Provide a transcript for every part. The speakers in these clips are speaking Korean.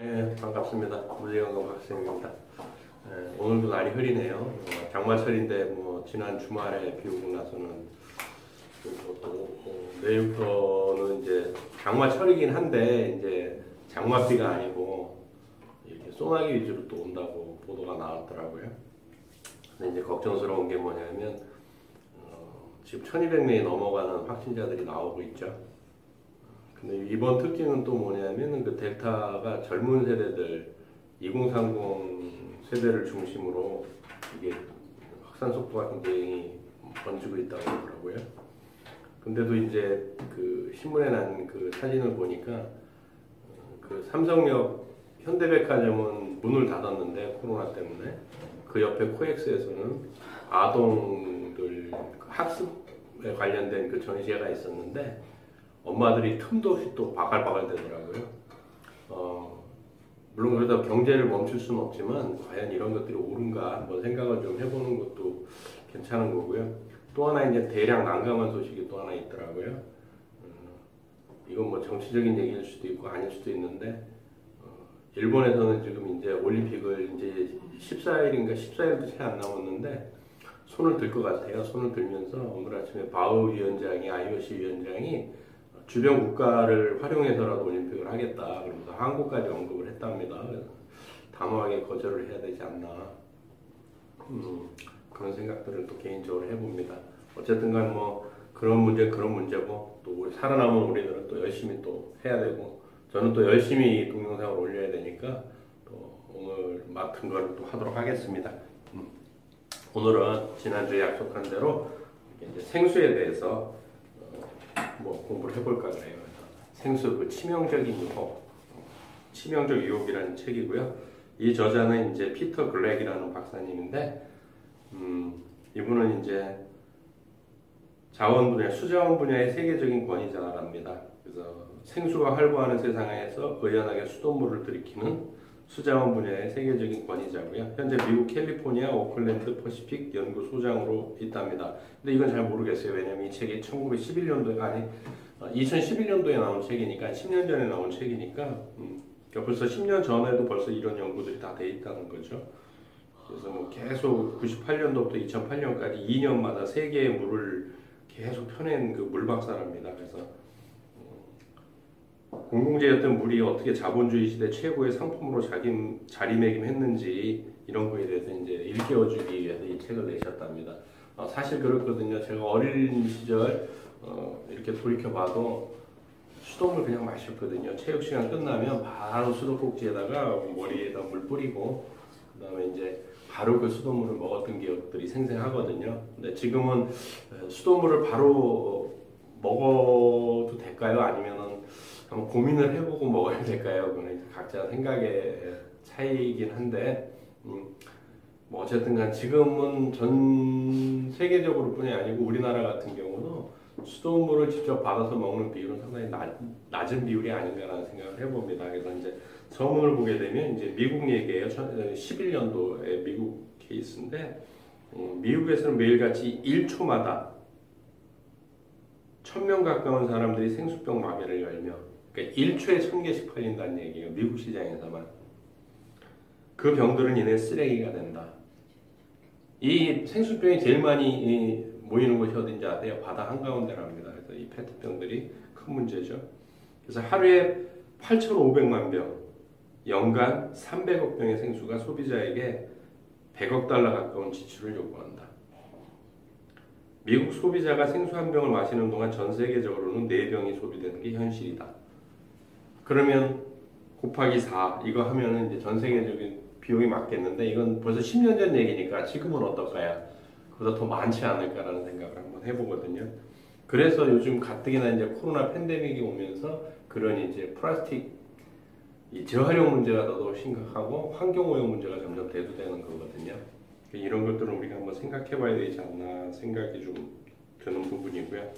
네, 반갑습니다. 물리건강 박사입니다. 오늘도 날이 흐리네요. 장마철인데 지난 주말에 비 오고 나서는 내일부터는 이제 장마철이긴 한데 이제 장맛비가 아니고 이렇게 소나기 위주로 또 온다고 보도가 나왔더라고요. 근데 이제 걱정스러운 게 뭐냐면 지금 1200명이 넘어가는 확진자들이 나오고 있죠. 근데 이번 특징은 또 뭐냐면 그 델타가 젊은 세대들 2030 세대를 중심으로 이게 확산 속도가 굉장히 번지고 있다고 하더라고요. 근데도 이제 그 신문에 난 그 사진을 보니까 그 삼성역 현대백화점은 문을 닫았는데 코로나 때문에 그 옆에 코엑스에서는 아동들 학습에 관련된 그 전시회가 있었는데 엄마들이 틈도 없이 또 바글바글 되더라고요. 물론 그러다 경제를 멈출 수는 없지만 과연 이런 것들이 옳은가 한번 생각을 좀 해보는 것도 괜찮은 거고요. 또 하나 이제 대량 난감한 소식이 또 하나 있더라고요. 이건 뭐 정치적인 얘기일 수도 있고 아닐 수도 있는데 일본에서는 지금 이제 올림픽을 이제 14일인가 14일도 채 안 남았는데 손을 들 것 같아요. 손을 들면서 오늘 아침에 바흐 위원장이 IOC 위원장이 주변 국가를 활용해서라도 올림픽을 하겠다. 그러면서 한국까지 언급을 했답니다. 담화하게 거절을 해야 되지 않나. 그런 생각들을 또 개인적으로 해봅니다. 어쨌든 간 그런 문제 그런 문제고 또 우리 살아남은 우리들은 또 열심히 또 해야 되고 저는 또 열심히 동영상을 올려야 되니까 또 오늘 맡은 걸 또 하도록 하겠습니다. 오늘은 지난주에 약속한 대로 이제 생수에 대해서 공부를 해볼까 그래요. 생수 그 치명적인 유혹, 치명적 유혹이라는 책이고요. 이 저자는 이제 피터 글렉이라는 박사님인데, 이분은 이제 자원 분야, 수자원 분야의 세계적인 권위자랍니다. 그래서 생수가 활보하는 세상에서 의연하게 수돗물을 들이키는 수자원 분야의 세계적인 권위자고요. 현재 미국 캘리포니아 오클랜드 퍼시픽 연구소장으로 있답니다. 근데 이건 잘 모르겠어요. 왜냐면 이 책이 1911년도에 아니 2011년도에 나온 책이니까 10년 전에 나온 책이니까 벌써 10년 전에도 벌써 이런 연구들이 다 돼 있다는 거죠. 그래서 계속 98년도부터 2008년까지 2년마다 세계의 물을 계속 펴낸 그 물박사랍니다. 그래서 공공재였던 물이 어떻게 자본주의 시대 최고의 상품으로 자리매김했는지 이런 거에 대해서 이제 일깨워주기 위해서 이 책을 내셨답니다. 사실 그렇거든요. 제가 어린 시절 이렇게 돌이켜봐도 수돗물 그냥 마셨거든요. 체육 시간 끝나면 바로 수도꼭지에다가 머리에다 물 뿌리고 그 다음에 이제 바로 그 수돗물을 먹었던 기억들이 생생하거든요. 근데 지금은 수돗물을 바로 먹어도 될까요? 아니면은 한번 고민을 해보고 먹어야 될까요? 그건 각자 생각의 차이이긴 한데 어쨌든 간 지금은 전 세계적으로 뿐이 아니고 우리나라 같은 경우도 수돗물을 직접 받아서 먹는 비율은 상당히 낮은 비율이 아닌가라는 생각을 해봅니다. 그래서 이제 서문을 보게 되면 이제 미국 얘기예요. 11년도에 미국 케이스인데 미국에서는 매일같이 1초마다 1000명 가까운 사람들이 생수병 마개를 열며 그러니까 1초에 1000개씩 팔린다는 얘기예요. 미국 시장에서만. 그 병들은 이내 쓰레기가 된다. 이 생수병이 제일 많이 모이는 곳이 어딘지 아세요? 바다 한가운데랍니다. 그래서 이 페트병들이 큰 문제죠. 그래서 하루에 8,500만 병, 연간 300억 병의 생수가 소비자에게 100억 달러 가까운 지출을 요구한다. 미국 소비자가 생수 한 병을 마시는 동안 전 세계적으로는 4병이 소비되는 게 현실이다. 그러면 곱하기 4 이거 하면은 이제 전 세계적인 비용이 맞겠는데 이건 벌써 10년 전 얘기니까 지금은 어떨까요? 그보다 더 많지 않을까라는 생각을 한번 해보거든요. 그래서 요즘 가뜩이나 이제 코로나 팬데믹이 오면서 그런 이제 플라스틱 이 재활용 문제가 더더욱 심각하고 환경오염 문제가 점점 대두되는 거거든요. 이런 것들은 우리가 한번 생각해 봐야 되지 않나 생각이 좀 드는 부분이고요.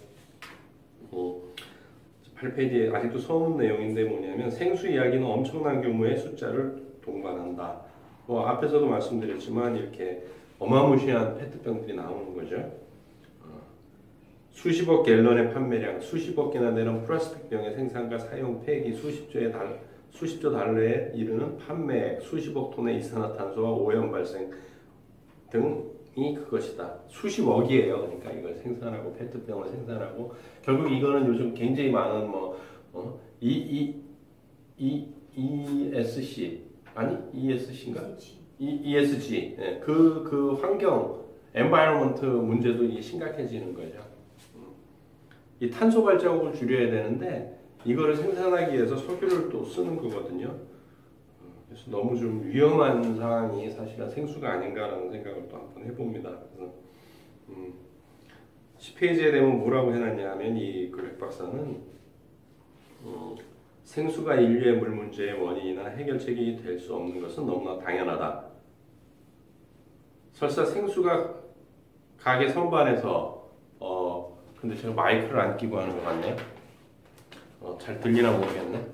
8페이지에 아직도 서문 내용인데 뭐냐면 생수 이야기는 엄청난 규모의 숫자를 동반한다. 앞에서도 말씀드렸지만 이렇게 어마무시한 페트병들이 나오는 거죠. 수십억 갤런의 판매량, 수십억 개나 되는 플라스틱 병의 생산과 사용 폐기, 수십 조의 수십조 달러에 이르는 판매액, 수십억 톤의 이산화탄소와 오염 발생 등이 그것이다. 수십억이에요. 그러니까 이걸 생산하고 페트병을 생산하고 결국 이거는 요즘 굉장히 많은 ESC 아니 ESC인가? ESG 그 환경 environment 문제도 이게 심각해지는 거죠. 이 탄소 발자국을 줄여야 되는데 이거를 생산하기 위해서 석유를 또 쓰는 거거든요. 그래서 너무 좀 위험한 상황이 사실은 생수가 아닌가라는 생각을 또 한번 해봅니다. 그래서 10페이지에 되면 뭐라고 해놨냐 하면 이 글렉 박사는 생수가 인류의 물 문제의 원인이나 해결책이 될 수 없는 것은 너무나 당연하다. 설사 생수가 가게 선반에서 근데 제가 마이크를 안 끼고 하는 것 같네요. 잘 들리나 모르겠네.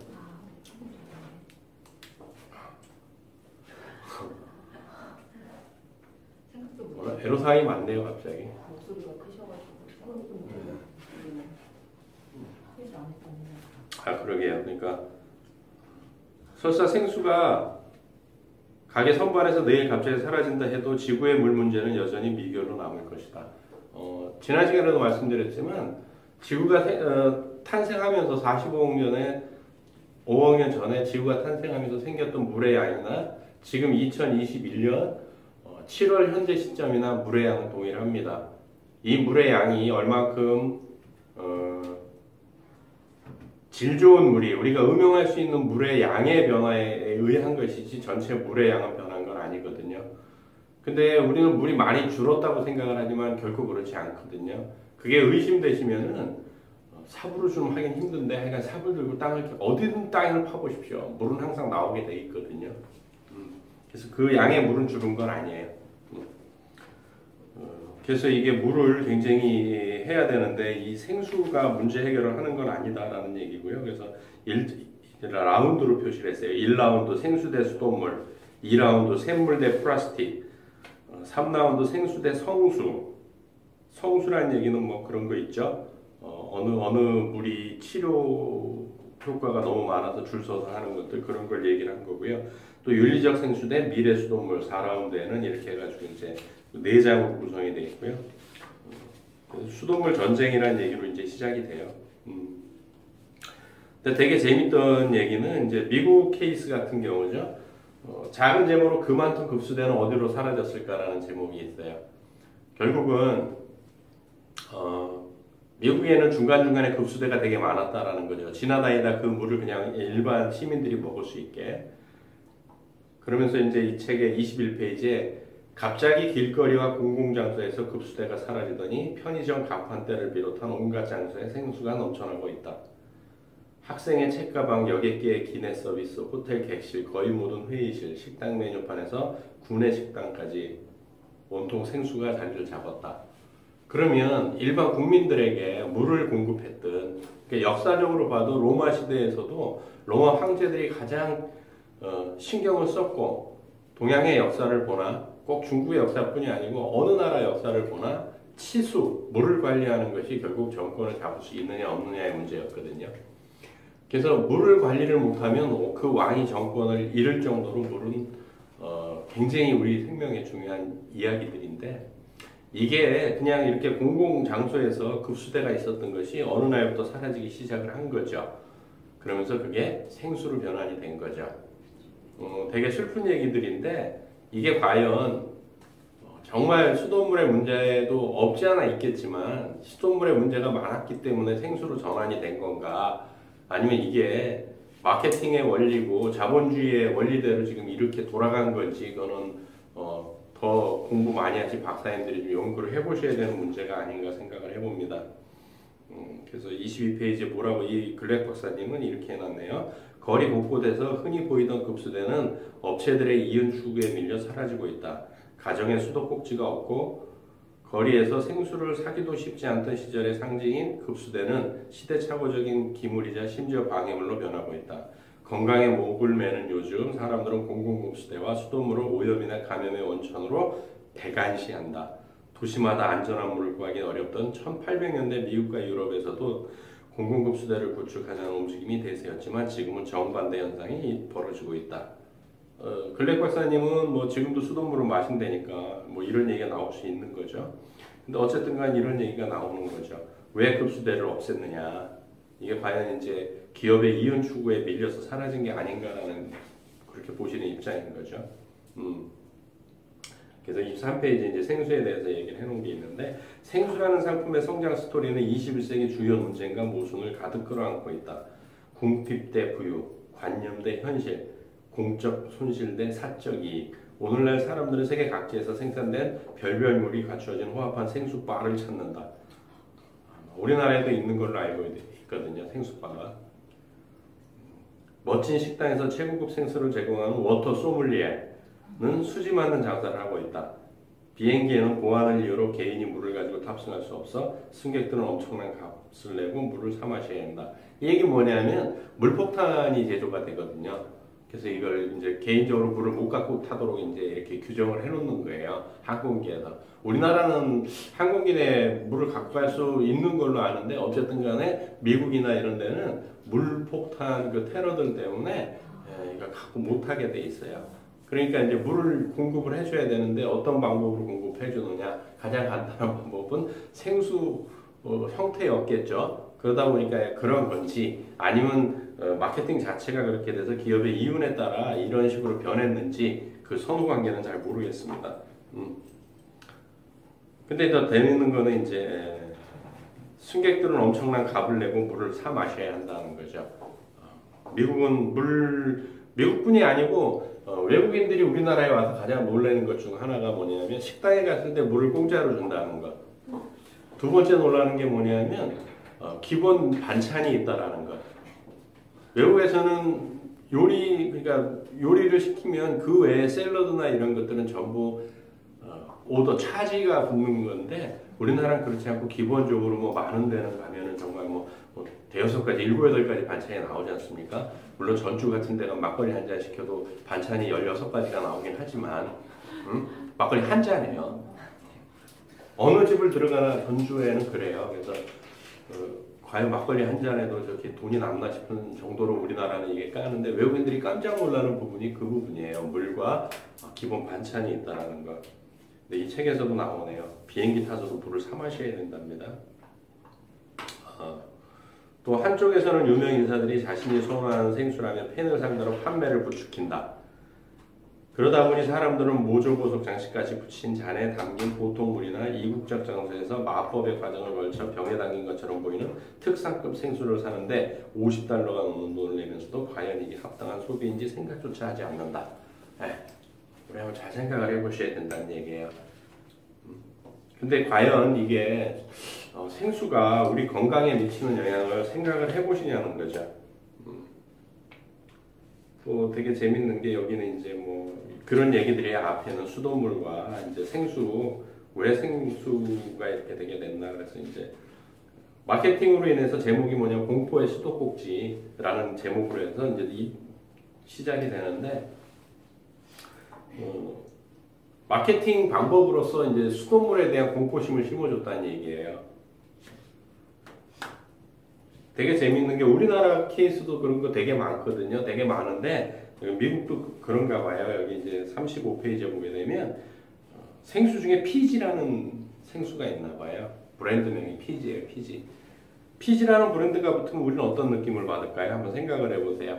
애로사항이 많네요, 갑자기. 목소리가 크셔가지고. 그러게요. 그러니까 설사 생수가 가게 선반에서 내일 갑자기 사라진다 해도 지구의 물 문제는 여전히 미결로 남을 것이다. 지난 시간에도 말씀드렸지만 지구가 탄생하면서 5억 년 전에 지구가 탄생하면서 생겼던 물의 양이나 지금 2021년 7월 현재 시점이나 물의 양은 동일합니다. 이 물의 양이 얼마큼 질 좋은 물이 우리가 음용할 수 있는 물의 양의 변화에 의한 것이지 전체 물의 양은 변한 건 아니거든요. 근데 우리는 물이 많이 줄었다고 생각을 하지만 결코 그렇지 않거든요. 그게 의심되시면은 삽으로 좀 하긴 힘든데 하여간 삽을 들고 어디든 땅을 파보십시오. 물은 항상 나오게 돼 있거든요. 그래서 그 양의 물은 줄은 건 아니에요. 그래서 이게 물을 굉장히 해야 되는데 이 생수가 문제 해결을 하는 건 아니다라는 얘기고요. 그래서 1라운드로 표시를 했어요. 1라운드 생수 대 수돗물, 2라운드 샘물 대 플라스틱, 3라운드 생수 대 성수. 성수라는 얘기는 뭐 그런 거 있죠. 어느 물이 치료 효과가 너무 많아서 줄 서서 하는 것들 그런 걸 얘기를 한 거고요. 또 윤리적 생수 대 미래 수돗물 4라운드에는 이렇게 해가지고 이제 4장으로 구성이 되어 있고요. 수돗물 전쟁이라는 얘기로 이제 시작이 돼요. 근데 되게 재밌던 얘기는 이제 미국 케이스 같은 경우죠. 작은 제목으로 그만큼 급수대는 어디로 사라졌을까라는 제목이 있어요. 결국은 미국에는 중간중간에 급수대가 되게 많았다라는 거죠. 지나다니다 그 물을 그냥 일반 시민들이 먹을 수 있게. 그러면서 이제 이 책의 21페이지에 갑자기 길거리와 공공장소에서 급수대가 사라지더니 편의점 간판대를 비롯한 온갖 장소에 생수가 넘쳐나고 있다. 학생의 책가방, 여객기의 기내 서비스, 호텔 객실, 거의 모든 회의실, 식당 메뉴판에서 구내 식당까지 온통 생수가 자리를 잡았다. 그러면 일반 국민들에게 물을 공급했던 그러니까 역사적으로 봐도 로마 시대에서도 로마 황제들이 가장 신경을 썼고 동양의 역사를 보나 꼭 중국의 역사뿐이 아니고 어느 나라 역사를 보나 치수, 물을 관리하는 것이 결국 정권을 잡을 수 있느냐 없느냐의 문제였거든요. 그래서 물을 관리를 못하면 그 왕이 정권을 잃을 정도로 물은 굉장히 우리 생명에 중요한 이야기들인데 이게 그냥 이렇게 공공장소에서 급수대가 있었던 것이 어느 날부터 사라지기 시작을 한 거죠. 그러면서 그게 생수로 변환이 된 거죠. 되게 슬픈 얘기들인데 이게 과연 정말 수돗물의 문제도 없지 않아 있겠지만 수돗물의 문제가 많았기 때문에 생수로 전환이 된 건가 아니면 이게 마케팅의 원리고 자본주의의 원리대로 지금 이렇게 돌아간 건지 이거는 더 공부 많이 하신 박사님들이 좀 연구를 해보셔야 되는 문제가 아닌가 생각을 해봅니다. 그래서 22페이지에 뭐라고 이 글렉 박사님은 이렇게 해놨네요. 거리 곳곳에서 흔히 보이던 급수대는 업체들의 이윤 추구에 밀려 사라지고 있다. 가정에 수도꼭지가 없고 거리에서 생수를 사기도 쉽지 않던 시절의 상징인 급수대는 시대착오적인 기물이자 심지어 방해물로 변하고 있다. 건강에 목을 매는 요즘 사람들은 공공급수대와 수돗물을 오염이나 감염의 원천으로 대관시한다. 도시마다 안전한 물을 구하기 어렵던 1800년대 미국과 유럽에서도 공공급수대를 구축하자는 움직임이 대세였지만 지금은 정반대 현상이 벌어지고 있다. 글렉 박사님은 뭐 지금도 수돗물을 마신다니까 뭐 이런 얘기가 나올 수 있는 거죠. 근데 어쨌든 간 이런 얘기가 나오는 거죠. 왜 급수대를 없앴느냐. 이게 과연 이제 기업의 이윤 추구에 밀려서 사라진 게 아닌가라는 그렇게 보시는 입장인 거죠. 그래서 23페이지 이제 생수에 대해서 얘기를 해놓은 게 있는데 생수라는 상품의 성장 스토리는 21세기 주요 논쟁과 모순을 가득 끌어안고 있다. 궁핍 대 부유, 관념 대 현실, 공적 손실 대 사적 이익. 오늘날 사람들은 세계 각지에서 생산된 별별물이 갖추어진 호합한 생수바를 찾는다. 우리나라에도 있는 걸로 알고 있거든요. 생수바가. 멋진 식당에서 최고급 생수를 제공하는 워터 소믈리에는 수지 맞는 장사를 하고 있다. 비행기에는 보안을 이유로 개인이 물을 가지고 탑승할 수 없어 승객들은 엄청난 값을 내고 물을 사 마셔야 한다. 이 얘기 뭐냐면 물폭탄이 제조가 되거든요. 그래서 이걸 이제 개인적으로 물을 못 갖고 타도록 이제 이렇게 규정을 해놓는 거예요. 항공기에서. 우리나라는 항공기 내에 물을 갖고 갈 수 있는 걸로 아는데 어쨌든 간에 미국이나 이런 데는 물폭탄 그 테러들 때문에 이걸 갖고 못 하게 돼 있어요. 그러니까 이제 물을 공급을 해줘야 되는데 어떤 방법으로 공급해 주느냐. 가장 간단한 방법은 생수 형태였겠죠. 그러다 보니까 그런 건지 아니면 마케팅 자체가 그렇게 돼서 기업의 이윤에 따라 이런 식으로 변했는지 그 선후 관계는 잘 모르겠습니다. 근데 더 재밌는 거는 이제 승객들은 엄청난 값을 내고 물을 사 마셔야 한다는 거죠. 미국뿐이 아니고 외국인들이 우리나라에 와서 가장 놀라는 것 중 하나가 뭐냐면 식당에 갔을 때 물을 공짜로 준다는 것. 두 번째 놀라는 게 뭐냐면 기본 반찬이 있다라는 것. 외국에서는 그러니까 요리를 시키면 그 외에 샐러드나 이런 것들은 전부 오더 차지가 붙는 건데 우리나라는 그렇지 않고 기본적으로 뭐 많은 데는 가면은 정말 뭐 대여섯 가지, 일곱, 여덟 가지 반찬이 나오지 않습니까? 물론 전주 같은 데는 막걸리 한 잔 시켜도 반찬이 16가지가 나오긴 하지만 막걸리 한 잔이에요. 어느 집을 들어가나 전주에는 그래요. 그래서 과연 막걸리 한 잔에도 저렇게 돈이 남나 싶은 정도로 우리나라는 이게 까는데 외국인들이 깜짝 놀라는 부분이 그 부분이에요. 물과 기본 반찬이 있다는 거. 근데 이 책에서도 나오네요. 비행기 타서도 물을 사 마셔야 된답니다. 또 한쪽에서는 유명 인사들이 자신이 선호하는 생수라면 팬을 상대로 판매를 부추긴다. 그러다 보니 사람들은 모조보석 장식까지 붙인 잔에 담긴 보통물이나 이국적 장소에서 마법의 과정을 걸쳐 병에 담긴 것처럼 보이는 특상급 생수를 사는데 50달러가 넘는 돈을 내면서도 과연 이게 합당한 소비인지 생각조차 하지 않는다. 우리 한번 잘 생각을 해보셔야 된다는 얘기예요. 근데 과연 이게 생수가 우리 건강에 미치는 영향을 생각을 해보시냐는 거죠. 또 되게 재밌는 게 여기는 이제 뭐 그런 얘기들이 앞에는 수돗물과 이제 생수, 왜 생수가 이렇게 되게 됐나 그래서 이제 마케팅으로 인해서 제목이 뭐냐면 공포의 수도꼭지라는 제목으로 해서 이제 이 시작이 되는데 마케팅 방법으로서 이제 수돗물에 대한 공포심을 심어줬다는 얘기예요. 되게 재밌는 게 우리나라 케이스도 그런 거 되게 많거든요. 되게 많은데 미국도 그런가 봐요. 여기 이제 35페이지에 보게 되면 생수 중에 피지라는 생수가 있나 봐요. 브랜드명이 피지예요. 피지. 피지라는 브랜드가 붙으면 우리는 어떤 느낌을 받을까요? 한번 생각을 해보세요.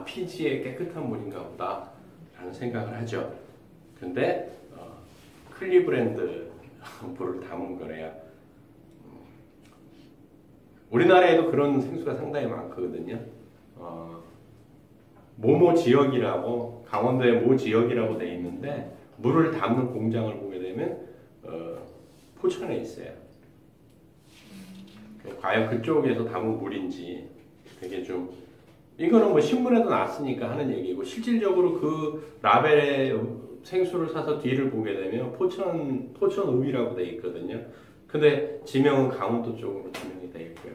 피지의 깨끗한 물인가 보다 라는 생각을 하죠. 근데 클리브랜드 물을 담은 거래요. 우리나라에도 그런 생수가 상당히 많거든요. 모모 지역이라고 강원도의 모 지역이라고 돼 있는데 물을 담는 공장을 보게 되면 포천에 있어요. 과연 그쪽에서 담은 물인지 되게 좀 이거는 뭐 신문에도 났으니까 하는 얘기고 실질적으로 그 라벨에 생수를 사서 뒤를 보게 되면 포천읍이라고 돼 있거든요. 근데 지명은 강원도 쪽으로 지명이 돼 있고요.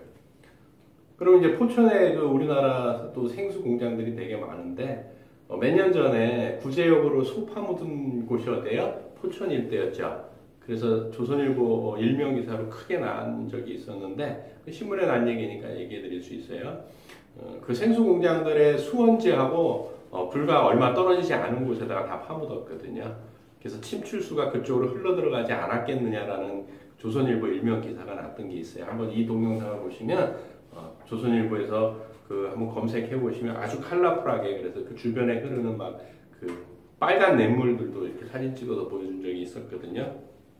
그럼 이제 포천에 그 우리나라 또 생수 공장들이 되게 많은데 몇 년 전에 구제역으로 소 파묻은 곳이 어때요? 포천 일대였죠. 그래서 조선일보 일명 기사로 크게 난 적이 있었는데 그 신문에 난 얘기니까 얘기해 드릴 수 있어요. 그 생수 공장들의 수원지하고 불과 얼마 떨어지지 않은 곳에다가 다 파묻었거든요. 그래서 침출수가 그쪽으로 흘러 들어가지 않았겠느냐라는 조선일보 일명 기사가 났던 게 있어요. 한번 이 동영상을 보시면 조선일보에서 그 한번 검색해 보시면 아주 컬러풀하게 그래서 그 주변에 흐르는 막 그 빨간 냇물들도 이렇게 사진 찍어서 보여준 적이 있었거든요.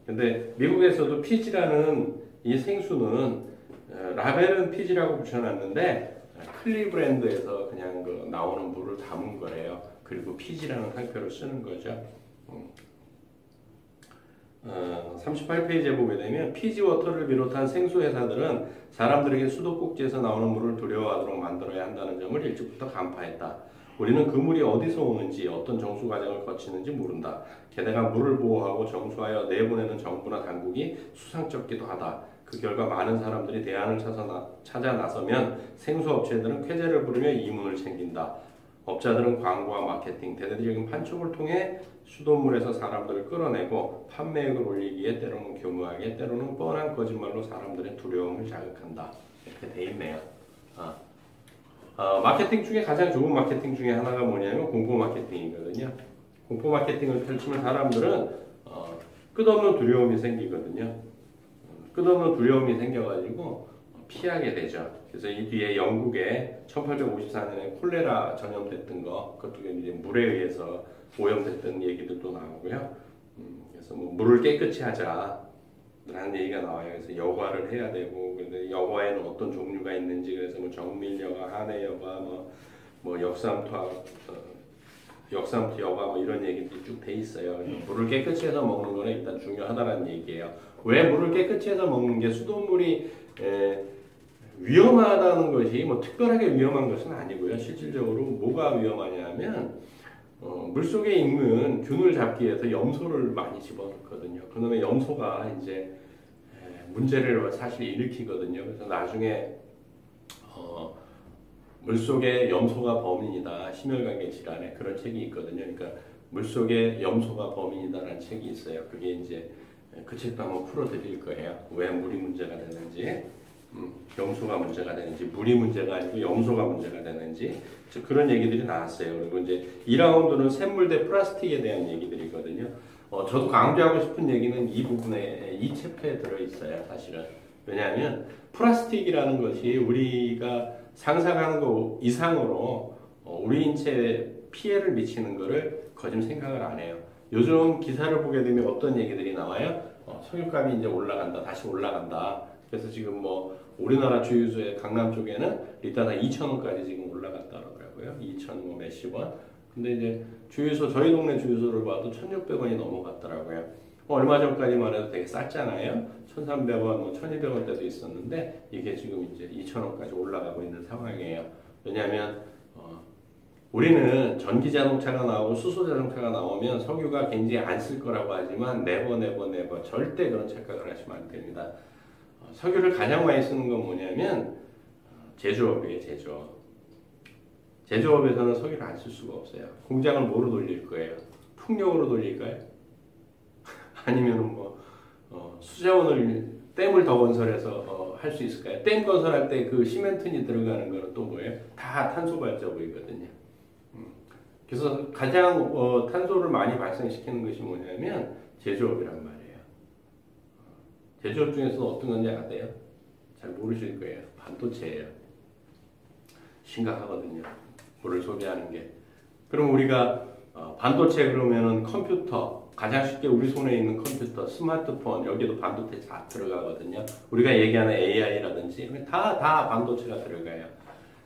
근데 미국에서도 피지라는 이 생수는 라벨은 피지라고 붙여놨는데 클리브랜드에서 그냥 그 나오는 물을 담은 거래요. 그리고 피지라는 상표를 쓰는 거죠. 38페이지에 보게 되면 피지워터를 비롯한 생수회사들은 사람들에게 수도꼭지에서 나오는 물을 두려워하도록 만들어야 한다는 점을 일찍부터 간파했다. 우리는 그 물이 어디서 오는지 어떤 정수 과정을 거치는지 모른다. 게다가 물을 보호하고 정수하여 내보내는 정부나 당국이 수상쩍기도 하다. 그 결과 많은 사람들이 대안을 찾아 나서면 생수업체들은 쾌재를 부르며 이문을 챙긴다. 업자들은 광고와 마케팅, 대대적인 판촉을 통해 수돗물에서 사람들을 끌어내고 판매액을 올리기에 때로는 교묘하게 때로는 뻔한 거짓말로 사람들의 두려움을 자극한다. 이렇게 돼 있네요. 마케팅 중에 가장 좋은 마케팅 중에 하나가 뭐냐면 공포 마케팅이거든요. 공포 마케팅을 펼치면 사람들은 끝없는 두려움이 생기거든요. 끝없는 두려움이 생겨가지고 피하게 되죠. 그래서 이 뒤에 영국에 1854년에 콜레라 전염됐던 거, 그것도 이제 물에 의해서 오염됐던 얘기들도 나오고요. 그래서 뭐 물을 깨끗이 하자라는 얘기가 나와요. 그래서 여과를 해야 되고, 근데 여과에는 어떤 종류가 있는지, 그래서 뭐 정밀여과, 한해여과, 뭐 역삼투 여과 뭐 이런 얘기들이 쭉 돼 있어요. 물을 깨끗이 해서 먹는 거는 일단 중요하다는 얘기예요. 왜 물을 깨끗이 해서 먹는 게 수돗물이 위험하다는 것이 뭐 특별하게 위험한 것은 아니고요. 실질적으로 뭐가 위험하냐면 물속에 있는 균을 잡기 위해서 염소를 많이 집어넣거든요. 그러면 염소가 이제 문제를 사실 일으키거든요. 그래서 나중에 물속에 염소가 범인이다. 심혈관계 질환에 그런 책이 있거든요. 그러니까 물속에 염소가 범인이다라는 책이 있어요. 그게 이제 그 책도 한번 풀어드릴 거예요. 왜 물이 문제가 되는지, 염소가 문제가 되는지, 물이 문제가 아니고 염소가 문제가 되는지 그런 얘기들이 나왔어요. 그리고 이제 2라운드는 샘물 대 플라스틱에 대한 얘기들이거든요. 저도 강조하고 싶은 얘기는 이 부분에 이 챕터에 들어 있어요. 사실은 왜냐하면 플라스틱이라는 것이 우리가 상상하는 것 이상으로 우리 인체에 피해를 미치는 것을 거짓 생각을 안 해요. 요즘 기사를 보게 되면 어떤 얘기들이 나와요? 석유값이 이제 올라간다, 다시 올라간다. 그래서 지금 뭐 우리나라 주유소의 강남 쪽에는 리터당 2,000원까지 지금 올라갔다 그러더라고요. 2,000 뭐 몇십 원. 근데 이제 주유소, 저희 동네 주유소를 봐도 1,600원이 넘어갔더라고요. 얼마 전까지만 해도 되게 쌌잖아요. 1,300원, 뭐 1,200원 대도 있었는데 이게 지금 이제 2,000원까지 올라가고 있는 상황이에요. 왜냐하면 우리는 전기 자동차가 나오고 수소 자동차가 나오면 석유가 굉장히 안 쓸 거라고 하지만 네버 절대 그런 착각을 하시면 안 됩니다. 석유를 가장 많이 쓰는 건 뭐냐면 제조업이에요. 제조업에서는 석유를 안 쓸 수가 없어요. 공장을 뭐로 돌릴 거예요? 풍력으로 돌릴까요? 아니면 뭐 수자원을 댐을 더 건설해서 할 수 있을까요? 댐 건설할 때 그 시멘트니 들어가는 거는 또 뭐예요? 다 탄소 발자국이거든요. 그래서 가장 탄소를 많이 발생시키는 것이 뭐냐면 제조업이란 말이에요. 제조업 중에서 어떤 건지 아세요? 잘 모르실 거예요. 반도체예요. 심각하거든요. 물을 소비하는 게. 그럼 우리가 반도체 그러면은 컴퓨터, 가장 쉽게 우리 손에 있는 컴퓨터, 스마트폰, 여기도 반도체 다 들어가거든요. 우리가 얘기하는 AI라든지 다 반도체가 들어가요.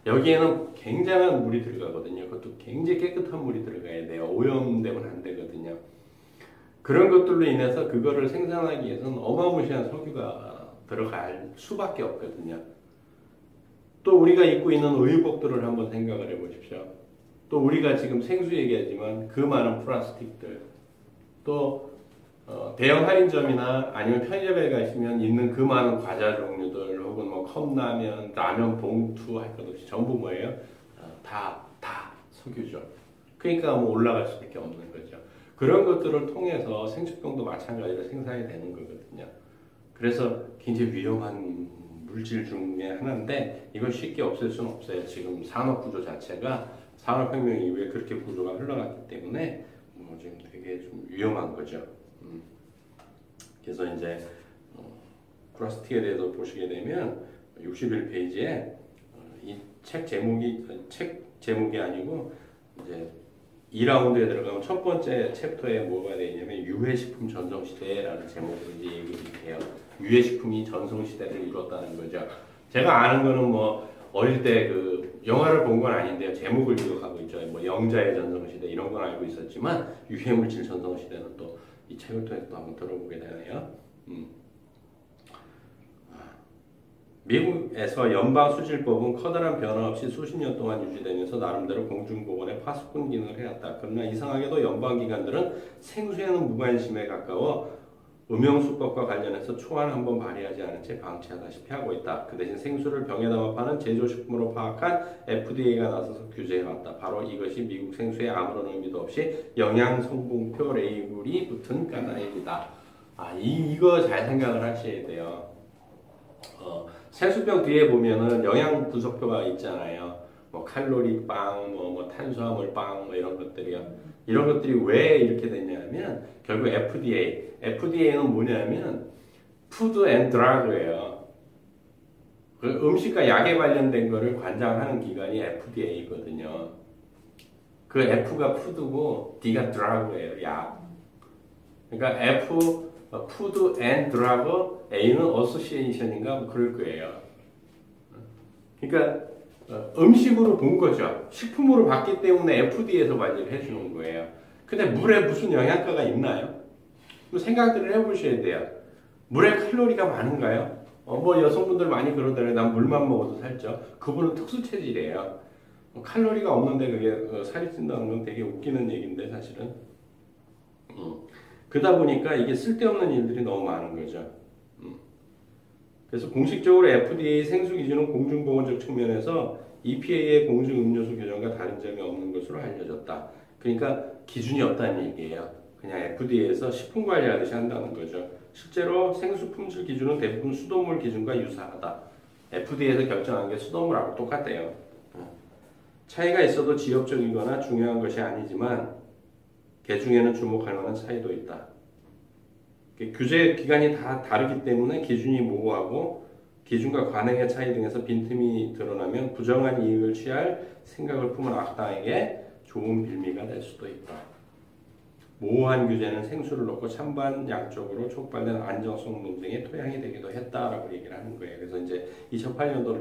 여기에는 굉장한 물이 들어가거든요. 그것도 굉장히 깨끗한 물이 들어가야 돼요. 오염되면 안 되거든요. 그런 것들로 인해서 그거를 생산하기 위해서는 어마무시한 석유가 들어갈 수밖에 없거든요. 또 우리가 입고 있는 의복들을 한번 생각을 해보십시오. 또 우리가 지금 생수 얘기하지만 그 많은 플라스틱들, 또 대형 할인점이나 아니면 편의점에 가시면 있는 그 많은 과자 종류들 혹은 뭐 컵라면, 라면 봉투 할 것 없이 전부 뭐예요? 다 석유죠. 그러니까 뭐 올라갈 수밖에 없는 거죠. 그런 것들을 통해서 생수병도 마찬가지로 생산이 되는 거거든요. 그래서 굉장히 위험한 물질 중에 하나인데 이걸 쉽게 없앨 수는 없어요. 지금 산업 구조 자체가 산업혁명 이후에 그렇게 구조가 흘러갔기 때문에 지금 되게 좀 위험한 거죠. 그래서 이제 쿠라스틱에 대해서 보시게 되면 61페이지에 이 책 제목이 아니고 이제 2라운드에 들어가면 첫 번째 챕터에 뭐가 되어 있냐면 유해식품 전성시대라는 제목으로 이제 얘기해요. 유해식품이 전성시대를 이뤘다는 거죠. 제가 아는 거는 뭐 어릴 때 그 영화를 본 건 아닌데요. 제목을 기억하고 있죠. 뭐 영자의 전성시대 이런 건 알고 있었지만 유해물질 전성시대는 또 이 책을 통해서 또 한번 들어보게 되네요. 미국에서 연방수질법은 커다란 변화 없이 수십 년 동안 유지되면서 나름대로 공중보건의 파수꾼 기능을 해왔다. 그러나 이상하게도 연방기관들은 생수에는 무관심에 가까워 음용수법과 관련해서 초안 한번 발의하지 않은 채 방치하다시피 하고 있다. 그 대신 생수를 병에 담아 파는 제조식품으로 파악한 FDA가 나서서 규제해왔다. 바로 이것이 미국 생수에 아무런 의미도 없이 영양성분표 레이블이 붙은 까닭이다. 이거 잘 생각을 하셔야 돼요. 생수병 뒤에 보면은 영양 분석표가 있잖아요. 뭐 칼로리 빵, 뭐 탄수화물 빵, 뭐 이런 것들이요. 이런 것들이 왜 이렇게 됐냐면 결국 FDA는 뭐냐면 푸드 앤 드라그예요. 그 음식과 약에 관련된 거를 관장하는 기관이 FDA거든요. 그 F가 푸드고 D가 드라그예요. 약. 그러니까 푸드 앤 드라그, A는 어소시에이션인가 뭐 그럴 거예요. 그러니까 음식으로 본 거죠. 식품으로 봤기 때문에 FDA에서 관리를 해주는 거예요. 근데 물에 무슨 영양가가 있나요? 생각들을 해보셔야 돼요. 물에 칼로리가 많은가요? 뭐 여성분들 많이 그러더라고요. 난 물만 먹어도 살쪄. 그분은 특수 체질이에요. 칼로리가 없는데 그게 살이 찐다는 건 되게 웃기는 얘기인데 사실은. 그러다 보니까 이게 쓸데없는 일들이 너무 많은 거죠. 그래서 공식적으로 FDA 생수 기준은 공중보건적 측면에서 EPA의 공중음료수 규정과 다른 점이 없는 것으로 알려졌다. 그러니까 기준이 없다는 얘기예요. 그냥 FDA에서 식품 관리하듯이 한다는 거죠. 실제로 생수 품질 기준은 대부분 수돗물 기준과 유사하다. FDA에서 결정한 게 수돗물하고 똑같대요. 차이가 있어도 지역적이거나 중요한 것이 아니지만 개 중에는 주목할 만한 차이도 있다. 규제 기간이 다 다르기 때문에 기준이 모호하고 기준과 관행의 차이 등에서 빈틈이 드러나면 부정한 이익을 취할 생각을 품은 악당에게 좋은 빌미가 될 수도 있다. 모호한 규제는 생수를 넣고 찬반 양쪽으로 촉발된 안정성 논쟁의 토양이 되기도 했다라고 얘기를 하는 거예요. 그래서 이제 2008년도로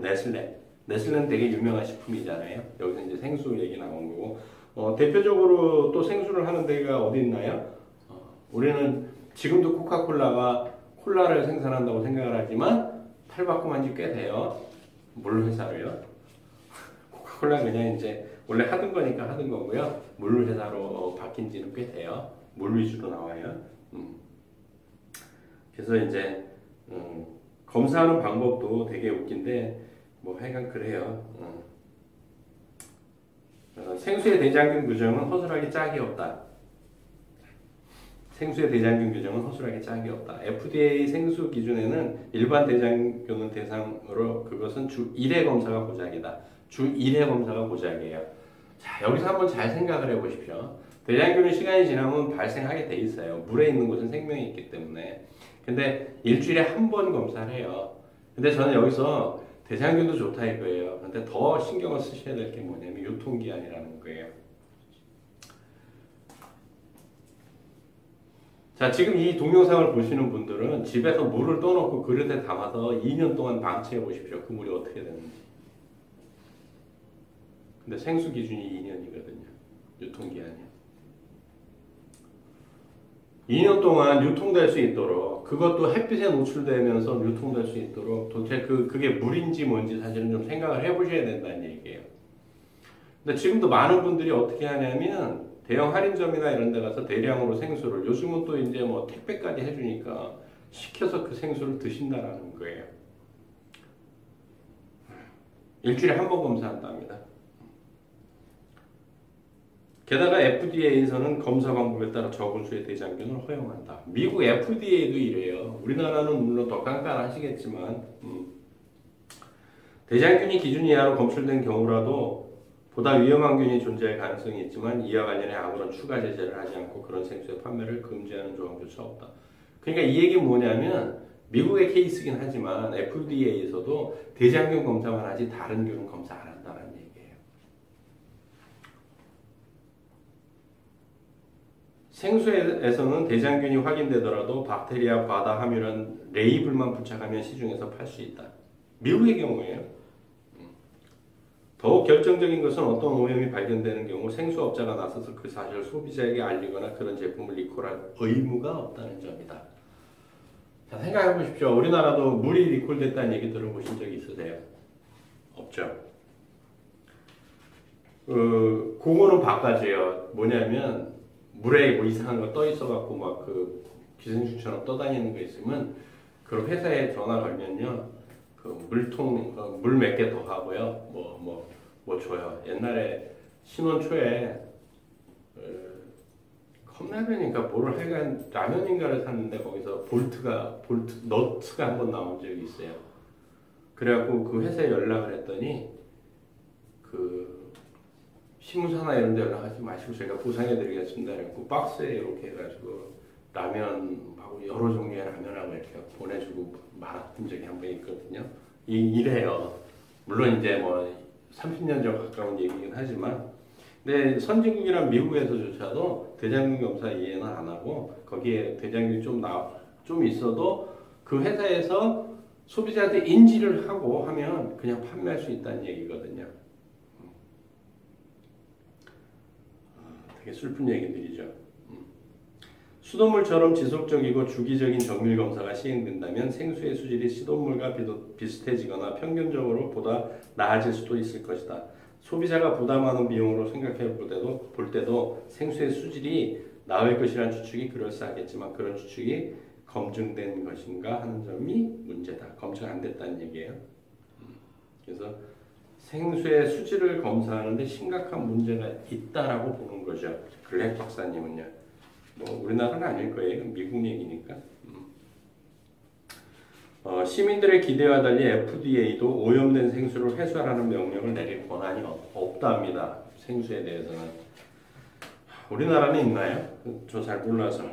네슬레는 되게 유명한 식품이잖아요. 여기서 이제 생수 얘기 나온 거고 대표적으로 또 생수를 하는 데가 어디 있나요? 우리는 지금도 코카콜라가 콜라를 생산한다고 생각을 하지만 탈바꿈한 지 꽤 돼요. 물 회사로요. 코카콜라는 그냥 이제 원래 하던 거니까 하던 거고요. 물 회사로 바뀐 지는 꽤 돼요. 물 위주로 나와요. 그래서 이제 검사하는 방법도 되게 웃긴데 뭐 하여간 그래요. 생수의 대장균 규정은 허술하게 짝이 없다. 생수의 대장균 규정은 허술하게 짝이 없다. FDA 생수 기준에는 일반 대장균을 대상으로 그것은 주 1회 검사가 고작이다. 주 1회 검사가 고작이에요. 자, 여기서 한번 잘 생각을 해보십시오. 대장균은 시간이 지나면 발생하게 돼 있어요. 물에 있는 곳은 생명이 있기 때문에. 근데 일주일에 한 번 검사를 해요. 근데 저는 여기서 대장균도 좋다 이거예요. 근데 더 신경을 쓰셔야 될 게 뭐냐면 유통기한이라는 거예요. 자, 지금 이 동영상을 보시는 분들은 집에서 물을 떠놓고 그릇에 담아서 2년 동안 방치해 보십시오. 그 물이 어떻게 되는지. 근데 생수 기준이 2년이거든요. 유통기한이요. 2년 동안 유통될 수 있도록, 그것도 햇빛에 노출되면서 유통될 수 있도록 도대체 그게 물인지 뭔지 사실은 좀 생각을 해보셔야 된다는 얘기예요. 근데 지금도 많은 분들이 어떻게 하냐면 대형 할인점이나 이런 데 가서 대량으로 생수를, 요즘은 또 이제 뭐 택배까지 해주니까 시켜서 그 생수를 드신다라는 거예요. 일주일에 한 번 검사한답니다. 게다가 FDA에서는 검사 방법에 따라 적은 수의 대장균을 허용한다. 미국 FDA도 이래요. 우리나라는 물론 더 깐깐하시겠지만 대장균이 기준 이하로 검출된 경우라도 보다 위험한 균이 존재할 가능성이 있지만 이와 관련해 아무런 추가 제재를 하지 않고 그런 생수의 판매를 금지하는 조항조차 없다. 그러니까 이 얘기는 뭐냐면 미국의 케이스긴 하지만 FDA에서도 대장균 검사만 하지 다른 균은 검사 안 한다는 얘기예요. 생수에서는 대장균이 확인되더라도 박테리아 과다 함유란 레이블만 부착하면 시중에서 팔 수 있다. 미국의 경우에요. 더욱 결정적인 것은 어떤 오염이 발견되는 경우 생수업자가 나서서 그 사실을 소비자에게 알리거나 그런 제품을 리콜할 의무가 없다는 점이다. 자, 생각해 보십시오. 우리나라도 물이 리콜됐다는 얘기 들어보신 적 있으세요? 없죠. 그거는 바꿔줘요. 뭐냐면 물에 뭐 이상한 거 떠 있어갖고 막 그 기생충처럼 떠다니는 거 있으면 그 회사에 전화 걸면요. 그 물통 물 몇 개 더 하고요. 뭐 줘요. 옛날에 신혼 초에 컵라면인가 뭐를 하여간 라면인가를 샀는데 거기서 너트가 한번 나온 적이 있어요. 그래갖고 그 회사에 연락을 했더니 그 신문사나 이런 데 연락하지 마시고 제가 보상해드리겠습니다. 그래갖고 박스에 이렇게 해가지고 라면하고 여러 종류의 라면하고 이렇게 보내주고 말았던 적이 한 번 있거든요. 이래요. 물론 이제 뭐 30년 전 가까운 얘기긴 하지만 근데 선진국이란 미국에서조차도 대장균 검사 이해는 안 하고 거기에 대장균 좀 있어도 그 회사에서 소비자한테 인지를 하고 하면 그냥 판매할 수 있다는 얘기거든요. 되게 슬픈 얘기들이죠. 수돗물처럼 지속적이고 주기적인 정밀 검사가 시행된다면 생수의 수질이 시돗물과 비슷해지거나 평균적으로 보다 나아질 수도 있을 것이다. 소비자가 부담하는 비용으로 생각해 볼 때도 생수의 수질이 나을 것이라는 추측이 그럴싸하겠지만 그런 추측이 검증된 것인가 하는 점이 문제다. 검증 안 됐다는 얘기예요. 그래서 생수의 수질을 검사하는데 심각한 문제가 있다라고 보는 거죠. 글렉 박사님은요. 뭐 우리나라는 아닐 거예요. 미국 얘기니까. 시민들의 기대와 달리 FDA도 오염된 생수를 회수하라는 명령을 내릴 권한이 없답니다. 생수에 대해서는. 우리나라는 있나요? 저 잘 몰라서.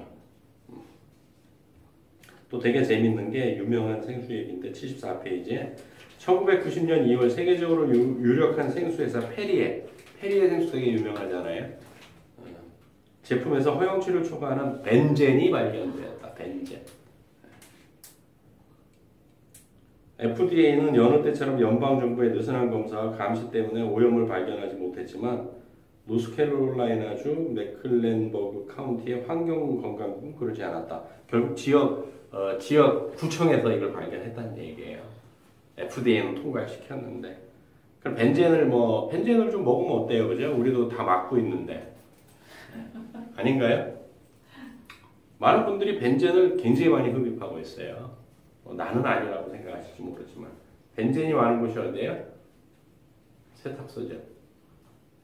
또 되게 재밌는 게 유명한 생수 얘기인데 74페이지에 1990년 2월 세계적으로 유력한 생수회사 페리에 생수 되게 유명하잖아요. 제품에서 허용치를 초과하는 벤젠이 발견되었다. 벤젠. FDA는 여느 때처럼 연방정부의 느슨한 검사와 감시 때문에 오염을 발견하지 못했지만 노스캐롤라이나주 맥클렌버그 카운티의 환경건강국은 그러지 않았다. 결국 지역 구청에서 이걸 발견했다는 얘기예요. FDA는 통과시켰는데. 그럼 벤젠을 좀 먹으면 어때요? 그죠? 우리도 다 맞고 있는데. 아닌가요? 많은 분들이 벤젠을 굉장히 많이 흡입하고 있어요. 나는 아니라고 생각하실지 모르지만 벤젠이 많은 곳이 어디예요? 세탁소죠.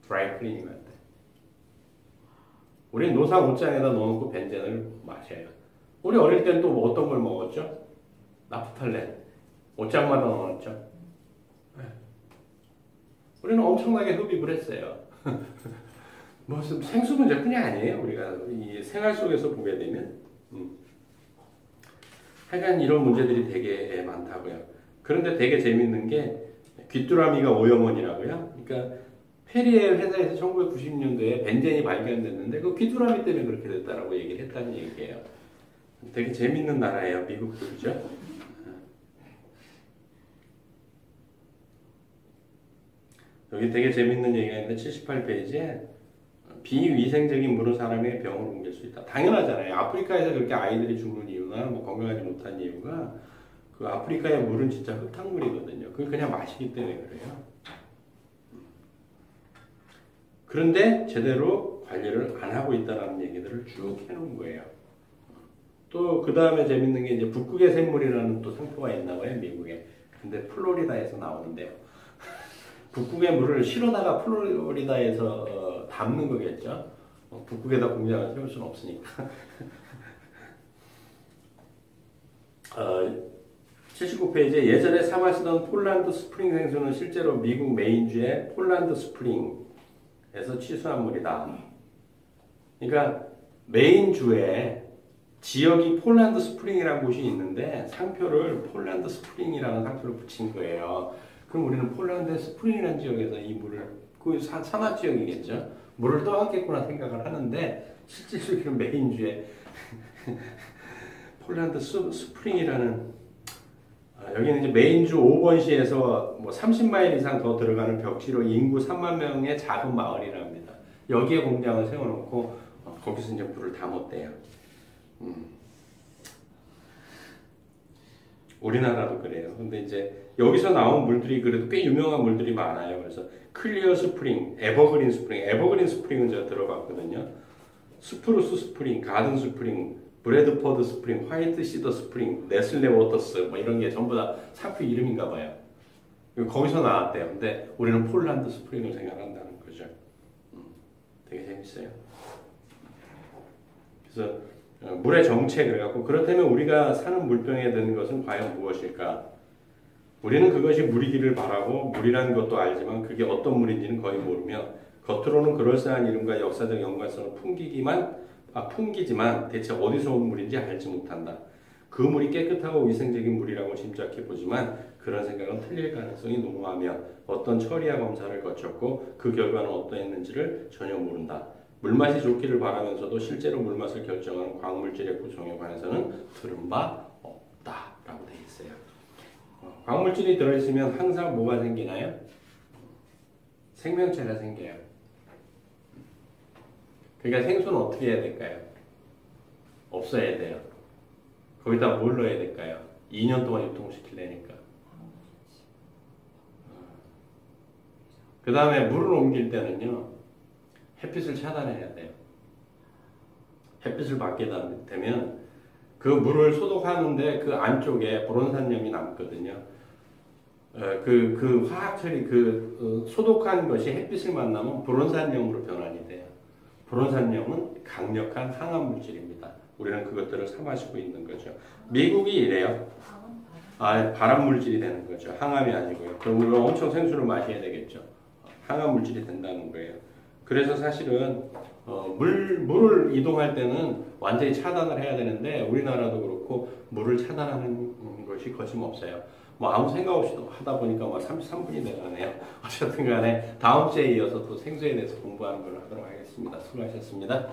드라이클리닝 할 때. 우리 노상 옷장에다 넣어놓고 벤젠을 마셔요. 우리 어릴 때는 또 어떤 걸 먹었죠? 나프탈렌. 옷장마다 넣어놨죠. 네. 우리는 엄청나게 흡입을 했어요. 무슨 생수 문제뿐이 아니에요. 우리가 이 생활 속에서 보게 되면 하여간 이런 문제들이 되게 많다고요. 그런데 되게 재밌는 게 귀뚜라미가 오염원이라고요. 그러니까 페리에 회사에서 1990년도에 벤젠이 발견됐는데 그 귀뚜라미 때문에 그렇게 됐다라고 얘기를 했다는 얘기예요. 되게 재밌는 나라예요. 미국도 그죠? 여기 되게 재밌는 얘기가 있는데 78페이지에 비위생적인 물은 사람에게 병을 옮길 수 있다. 당연하잖아요. 아프리카에서 그렇게 아이들이 죽는 이유나 뭐 건강하지 못한 이유가 그 아프리카의 물은 진짜 흙탕물이거든요. 그걸 그냥 마시기 때문에 그래요. 그런데 제대로 관리를 안 하고 있다는 얘기들을 쭉 해놓은 거예요. 또 그 다음에 재밌는 게 이제 북극의 샘물이라는 또 상표가 있나 봐요. 미국에. 근데 플로리다에서 나오는데요. 북극의 물을 실어다가 플로리다에서 담는 거겠죠. 북극에다 공장을 세울 수는 없으니까. 79페이지에 예전에 사 마시던 폴란드 스프링 생수는 실제로 미국 메인주의 폴란드 스프링에서 취수한 물이다. 그러니까 메인주에 지역이 폴란드 스프링이라는 곳이 있는데 상표를 폴란드 스프링이라는 상표를 붙인 거예요. 그럼 우리는 폴란드의 스프링이라는 지역에서 이 물을, 그 산악 지역이겠죠. 물을 떠왔겠구나 생각을 하는데 실질적으로 메인주에 폴란드 스프링이라는, 여기는 이제 메인주 5번시에서 뭐 30마일 이상 더 들어가는 벽지로 인구 3만 명의 작은 마을이랍니다. 여기에 공장을 세워놓고 거기서 이제 물을 담았대요. 우리나라도 그래요. 근데 이제 여기서 나온 물들이 그래도 꽤 유명한 물들이 많아요. 그래서 클리어 스프링, 에버그린 스프링, 에버그린 스프링은 제가 들어봤거든요. 스프루스 스프링, 가든 스프링, 브래드퍼드 스프링, 화이트 시더 스프링, 네슬레 워터스 뭐 이런 게 전부 다 상표 이름인가 봐요. 거기서 나왔대요. 근데 우리는 폴란드 스프링을 생각한다는 거죠. 되게 재밌어요. 그래서 물의 정체 그래갖고 그렇다면 우리가 사는 물병에 드는 것은 과연 무엇일까? 우리는 그것이 물이기를 바라고 물이라는 것도 알지만 그게 어떤 물인지는 거의 모르며 겉으로는 그럴싸한 이름과 역사적 연관성을 풍기지만 대체 어디서 온 물인지 알지 못한다. 그 물이 깨끗하고 위생적인 물이라고 짐작해 보지만 그런 생각은 틀릴 가능성이 농후하며 어떤 처리와 검사를 거쳤고 그 결과는 어떠했는지를 전혀 모른다. 물맛이 좋기를 바라면서도 실제로 물맛을 결정하는 광물질의 구성에 관해서는 들은 바 없다라고 되어 있어요. 광물질이 들어있으면 항상 뭐가 생기나요? 생명체가 생겨요. 그러니까 생수는 어떻게 해야 될까요? 없어야 돼요. 거기다 뭘 넣어야 될까요? 2년 동안 유통시키려니까. 그 다음에 물을 옮길 때는요, 햇빛을 차단해야 돼요. 햇빛을 받게 되면 그 물을 소독하는데 그 안쪽에 보론산염이 남거든요. 그 화학 처리, 소독한 것이 햇빛을 만나면 보론산염으로 변환이 돼요. 보론산염은 강력한 항암 물질입니다. 우리는 그것들을 사 마시고 있는 거죠. 미국이 이래요. 발암 물질이 되는 거죠. 항암이 아니고요. 그럼 우리가 엄청 생수를 마셔야 되겠죠. 항암 물질이 된다는 거예요. 그래서 사실은 물을 이동할 때는 완전히 차단을 해야 되는데 우리나라도 그렇고 물을 차단하는 것이 거침없어요. 뭐 아무 생각 없이 하다 보니까 뭐 33분이 돼가네요. 어쨌든 간에 다음 주에 이어서 또 생수에 대해서 공부하는 걸 하도록 하겠습니다. 수고하셨습니다.